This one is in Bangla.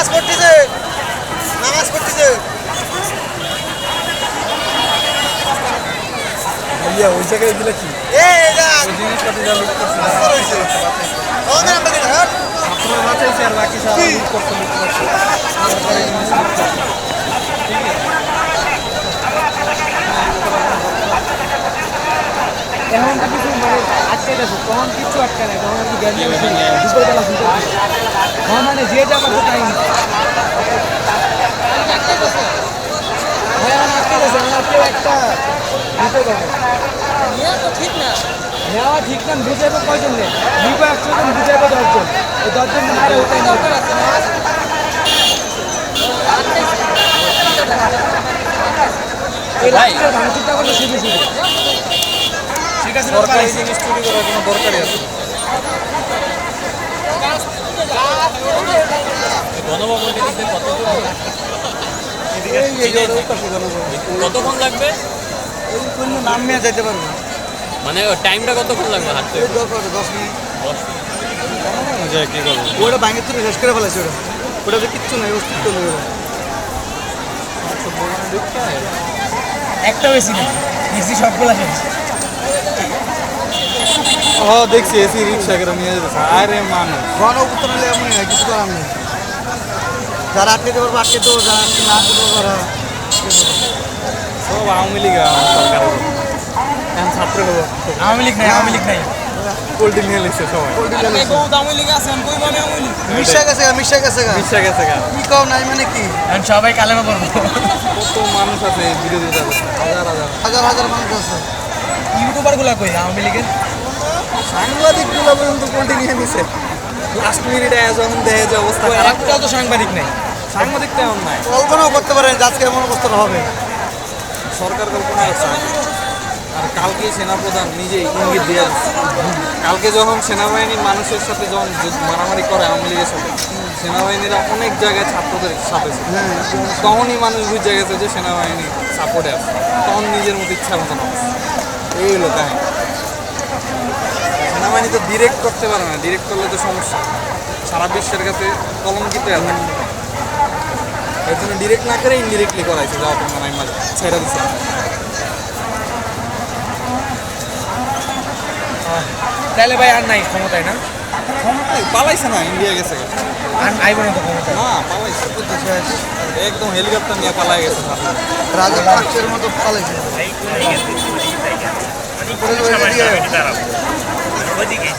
নামাজ পড়তেছে নামাজ পড়তেছে ইয়া ওই জায়গায় দিলে কি জিনিসপাতি যা লুট করছে আপনারা বাঁচাইছে আর বাকি সব লুট করছে সরকারি জিনিস লুট করছে এখন তো কিছু মানে আটকে গেছে তখন কিছু আটকে নেই তখন আর কি গ্যাস দুপুরবেলা শুনতে তখন মানে যে যাবার তো টাইম হ্যাঁ আটকে গেছে আমার কেউ একটা দিতে পারবে নেওয়া ঠিক না বুঝাইবো কয়জন নেই নিব 100 জন বুঝাইবো 10 জন ওই 10 জন মানে ওটাই দরকার আছে এই রাস্তার ভাঙচুরটা করলে শুধু শুধু ঠিক আছে সরকারি জিনিস চুরি করার কোনো দরকারই আছে কতক্ষণ লাগবে নাম নিয়ে যেতে পারবো মানে টাইমটা কতক্ষণ লাগবে হাঁটতে 10 মিনিট কি করবো ওটা ভাঙে তুলে শেষ করে ফেলেছে ওটাতে কিচ্ছু নেই অস্তিত্ব নেই একটা বেশি না বেশি সবগুলা শেষ ও দেখছি এসি রিক্সা করে নিয়ে যেতেছে আরে মানুষ গণ উত্তর নিলে এমনই হয় কিছু করার নেই যারা আটকে দেবো আটকে দেবো যারা না আটকে দেবো ওরা সব আওয়ামী লীগ সরকারের এখন ছাত্র হবো আওয়ামী লীগ নাই পোল্ট্রি নিয়ে লিখছে সবাই মিশা গেছে মিশা গেছে বিশ্বাস গেছে গা কি কম নাই মানে কি এখন সবাই কালেমা পড়বো কত মানুষ আছে বিরোধিতা করছে হাজার হাজার হাজার হাজার মানুষ আছে ইউটিউবার গুলা কই আওয়ামী লীগের সাংবাদিকগুলো পর্যন্ত পোল্ট্রি নিয়ে নিছে লাস্ট মিনিটে যখন দেখে যে অবস্থা খারাপ একটাও তো সাংবাদিক নাই সাংবাদিক তেমন নাই কল্পনাও করতে পারেন যে আজকে এমন অবস্থা হবে সরকার কল্পনা আছে আর কালকে সেনাপ্রধান নিজেই ইঙ্গিত দিয়ে দিচ্ছে। কালকে যখন সেনাবাহিনী মানুষের সাথে যখন মারামারি করে আওয়ামী লীগের সাথে সেনাবাহিনীরা অনেক জায়গায় ছাত্রদের সাথে ছিল। তখনই মানুষ বুঝে গেছে যে সেনাবাহিনী সাপোর্টে আছে তখন নিজের মতো ইচ্ছা মতো এই হলো কাহিনী সেনাবাহিনী তো ডিরেক্ট করতে পারে না ডিরেক্ট করলে তো সমস্যা সারা বিশ্বের কাছে কলঙ্কিত এলাকা এর জন্য ডিরেক্ট না করে ইনডিরেক্টলি করাইছে যাওয়া তোমার আমি মাঝে ছেড়ে দিচ্ছে তাহলে ভাই আর নাই ক্ষমতায় না পালাইছে না ইন্ডিয়া গেছে আর আইব না তো ক্ষমতায় না পালাইছে একদম হেলিকপ্টার নিয়ে পালাই গেছে রাজা পাক্ষের মতো পালাইছে ওদিকে